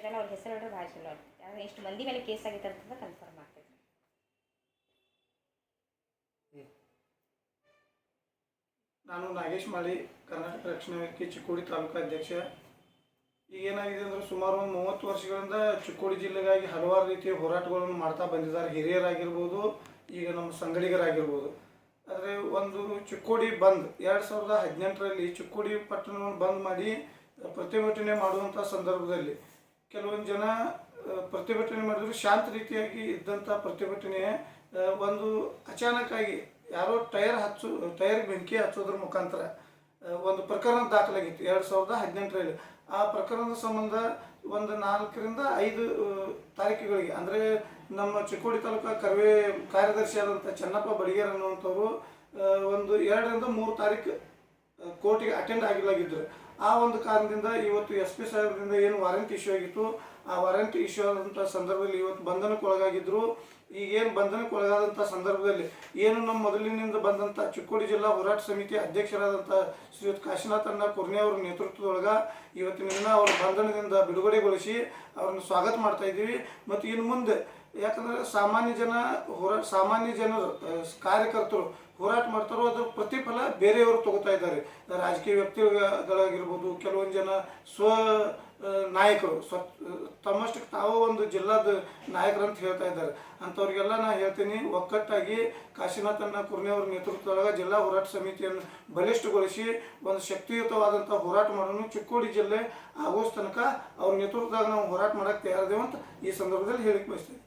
ಇರ್ತಾರಲ್ಲ ಅವ್ರ ಹೆಸರು ಹೇಳಿದ್ರೆ ಭಾಳ ಚಲೋ ಆಗ್ತೈತಿ. ಆದರೆ ಇಷ್ಟು ಮಂದಿ ಮೇಲೆ ಕೇಸ್ ಆಗೈತೆ ಅಂತಂದ್ರೆ ಕನ್ಫರ್ಮ್ ಆಗ್ತೈತಿ. ನಾನು ನಾಗೇಶ್ ಮಾಳಿ, ಕರ್ನಾಟಕ ರಕ್ಷಣಾ ವೇದಿಕೆ ಚಿಕ್ಕೋಡಿ ತಾಲೂಕಾ ಅಧ್ಯಕ್ಷ. ಈಗ ಏನಾಗಿದೆ ಅಂದರೆ ಸುಮಾರು ಒಂದು 30 ವರ್ಷಗಳಿಂದ ಚಿಕ್ಕೋಡಿ ಜಿಲ್ಲೆಗಾಗಿ ಹಲವಾರು ರೀತಿಯ ಹೋರಾಟಗಳನ್ನು ಮಾಡ್ತಾ ಬಂದಿದ್ದಾರೆ. ಹಿರಿಯರಾಗಿರ್ಬೋದು, ಈಗ ನಮ್ಮ ಸಂಗಡಿಗರಾಗಿರ್ಬೋದು. ಆದರೆ ಒಂದು ಚಿಕ್ಕೋಡಿ ಬಂದ್ 2018ರಲ್ಲಿ ಚಿಕ್ಕೋಡಿ ಪಟ್ಟಣವನ್ನು ಬಂದ್ ಮಾಡಿ ಪ್ರತಿಭಟನೆ ಮಾಡುವಂಥ ಸಂದರ್ಭದಲ್ಲಿ ಕೆಲವೊಂದು ಜನ ಪ್ರತಿಭಟನೆ ಮಾಡಿದ್ರು. ಶಾಂತ ರೀತಿಯಾಗಿ ಇದ್ದಂಥ ಪ್ರತಿಭಟನೆ ಒಂದು ಅಚಾನಕ್ಕಾಗಿ ಯಾರೋ ಟೈರ್ ಬೆಂಕಿ ಹಚ್ಚೋದ್ರ ಮುಖಾಂತರ ಒಂದು ಪ್ರಕರಣ ದಾಖಲಾಗಿತ್ತು 2018ರಲ್ಲಿ. ಆ ಪ್ರಕರಣದ ಸಂಬಂಧ ಒಂದು 4ರಿಂದ 5 ತಾರೀಕುಗಳಿಗೆ ಅಂದರೆ ನಮ್ಮ ಚಿಕ್ಕೋಡಿ ತಾಲೂಕು ಕರ್ವೆ ಕಾರ್ಯದರ್ಶಿ ಆದಂಥ ಚೆನ್ನಪ್ಪ ಬಡಿಗೇರ್ ಅನ್ನುವಂಥವ್ರು ಒಂದು 2ರಿಂದ 3 ತಾರೀಕು ಕೋರ್ಟಿಗೆ ಅಟೆಂಡ್ ಆಗಿಲ್ಲಾಗಿದ್ದರು. ಆ ಒಂದು ಕಾರಣದಿಂದ ಇವತ್ತು SP ಸಾಹೇಬರಿಂದ ಏನು ವಾರಂಟ್ ಇಶ್ಯೂ ಆಗಿತ್ತು, ಆ ವಾರಂಟ್ ಇಶ್ಯೂ ಆದಂಥ ಸಂದರ್ಭದಲ್ಲಿ ಇವತ್ತು ಬಂಧನಕ್ಕೆ ಒಳಗಾಗಿದ್ದರು. ಈಗೇನು ಬಂಧನಕ್ಕೆ ಒಳಗಾದಂಥ ಸಂದರ್ಭದಲ್ಲಿ ಏನು ನಮ್ಮ ಮೊದಲಿನಿಂದ ಬಂದಂಥ ಚಿಕ್ಕೋಡಿ ಜಿಲ್ಲಾ ಹೋರಾಟ ಸಮಿತಿ ಅಧ್ಯಕ್ಷರಾದಂಥ ಶ್ರೀಯುತ್ ಕಾಶಿನಾಥ್ ಅಣ್ಣ ಕುರ್ನೆ ಅವರ ನೇತೃತ್ವದೊಳಗೆ ಇವತ್ತಿನ ದಿನ ಅವರ ಬಂಧನದಿಂದ ಬಿಡುಗಡೆಗೊಳಿಸಿ ಅವ್ರನ್ನ ಸ್ವಾಗತ ಮಾಡ್ತಾ ಇದ್ದೀವಿ. ಮತ್ತು ಇನ್ನು ಮುಂದೆ ಯಾಕಂದರೆ ಸಾಮಾನ್ಯ ಜನರು ಕಾರ್ಯಕರ್ತರು ಹೋರಾಟ ಮಾಡ್ತಾರೋ ಅದು ಪ್ರತಿಫಲ ಬೇರೆಯವರು ತಗೋತಾ ಇದ್ದಾರೆ. ರಾಜಕೀಯ ವ್ಯಕ್ತಿಗಳಾಗಿರ್ಬೋದು, ಕೆಲವೊಂದು ಜನ ನಾಯಕರು ತಮ್ಮಷ್ಟಕ್ಕೆ ತಾವು ಒಂದು ಜಿಲ್ಲಾದ ನಾಯಕರಂತ ಹೇಳ್ತಾ ಇದ್ದಾರೆ. ಅಂಥವ್ರಿಗೆಲ್ಲ ನಾನು ಹೇಳ್ತೀನಿ, ಒಕ್ಕಟ್ಟಾಗಿ ಕಾಶಿನಾಥನ್ನ ಕುರ್ನೆ ಅವ್ರ ನೇತೃತ್ವದೊಳಗೆ ಜಿಲ್ಲಾ ಹೋರಾಟ ಸಮಿತಿಯನ್ನು ಬಲಿಷ್ಠಗೊಳಿಸಿ ಒಂದು ಶಕ್ತಿಯುತವಾದಂಥ ಹೋರಾಟ ಮಾಡೋಣ. ಚಿಕ್ಕೋಡಿ ಜಿಲ್ಲೆ ಆಗೋಸ್ ತನಕ ಅವ್ರ ನೇತೃತ್ವದಾಗ ನಾವು ಹೋರಾಟ ಮಾಡೋಕ್ಕೆ ತಯಾರಿದ್ದೇವೆ ಅಂತ ಈ ಸಂದರ್ಭದಲ್ಲಿ ಹೇಳಿಕ್ಕೆ ಬಯಸ್ತೀವಿ.